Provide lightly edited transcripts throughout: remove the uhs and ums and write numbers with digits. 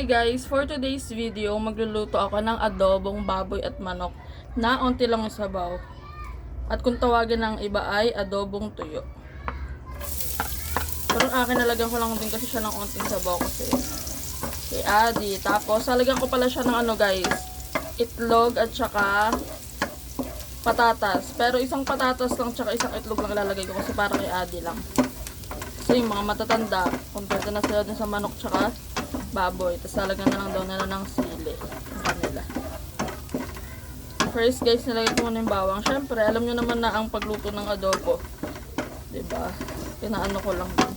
guys, for today's video, magluluto ako ng adobong baboy at manok na onti lang yung sabaw. At kung tawagin ng iba ay adobong tuyo. Pero akin nalagyan ko lang din kasi siya ng onting sabaw kasi kay Adi. Tapos, lalagyan ko pala siya ng ano guys, itlog at saka patatas. Pero isang patatas lang tsaka isang itlog lang ilalagay ko kasi para kay Adi lang. Kasi yung mga matatanda, kumpleto na sila dun sa manok tsaka baboy. Tapos lalagyan na lang daw nila ng sili yung kanila. First guys, nilagay ko muna yung bawang. Syempre, alam nyo naman na ang pagluto ng adobo. Diba? Pinaano ko lang din.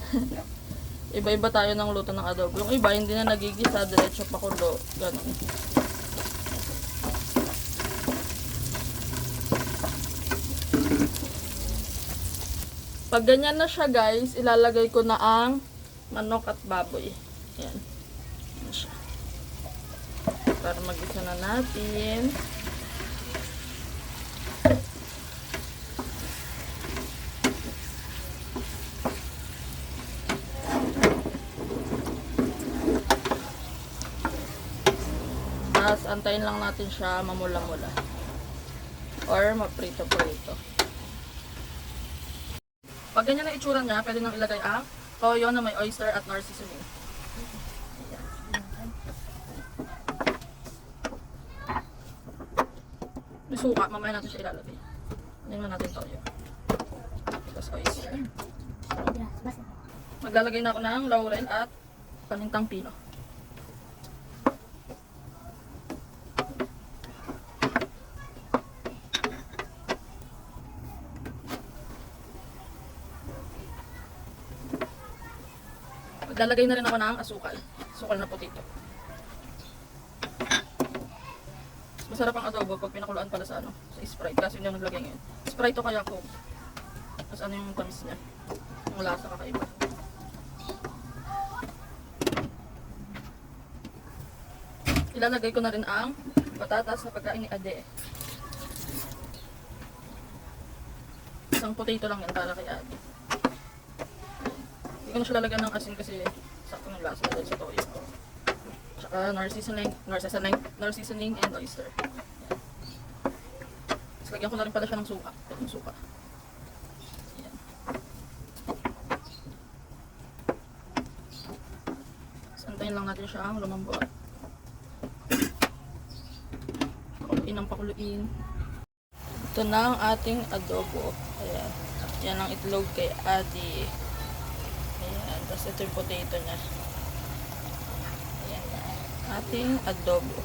Iba-iba tayo ng luto ng adobo. Yung iba, hindi na nagigisa, diretso pakulo. Ganun. Pag ganyan na siya guys, ilalagay ko na ang manok at baboy. Ayan. Ayan siya. Para mag-isa na natin. Tapos antayin lang natin siya mamula-mula. Or maprito-prito. Pag ganyan na itsura niya, pwede nang ilagay ang toyo na may oyster at nor seasoning. Ayan. May suka, mamaya natin siya ilalagay. Anin mo natin toyo. Tapos oyster. Maglalagay na ako ng laurel at panintang pino. Lalagay na rin ako ng asukal. Asukal na potato. Masarap ang adobo pag pinakuluan pala sa ano, sa Sprite. Kasi hindi ako naglagay ngayon. Sprite o kaya Coke. Tapos ano yung tamis niya. Yung lasa kakaiba. Ilalagay ko na rin ang patatas na pagkain ni Ade. Isang potato lang yan para kay Ade. Hindi ko na siya lalagyan ng asin kasi sakto ng lasa dahil sa toyo. Tsaka nor seasoning and oyster. Yan. Tapos lagyan ko na rin pala siya ng suka. Yung suka. Yan. Tapos antayin lang natin siya ang lumambot. Pakuluin ang pakuluin. Ito na ang ating adobo. Ayan. Yan ang itlog kay Adi. Ayan, tapos ito yung potato niya. Ayan na. Ating adobo.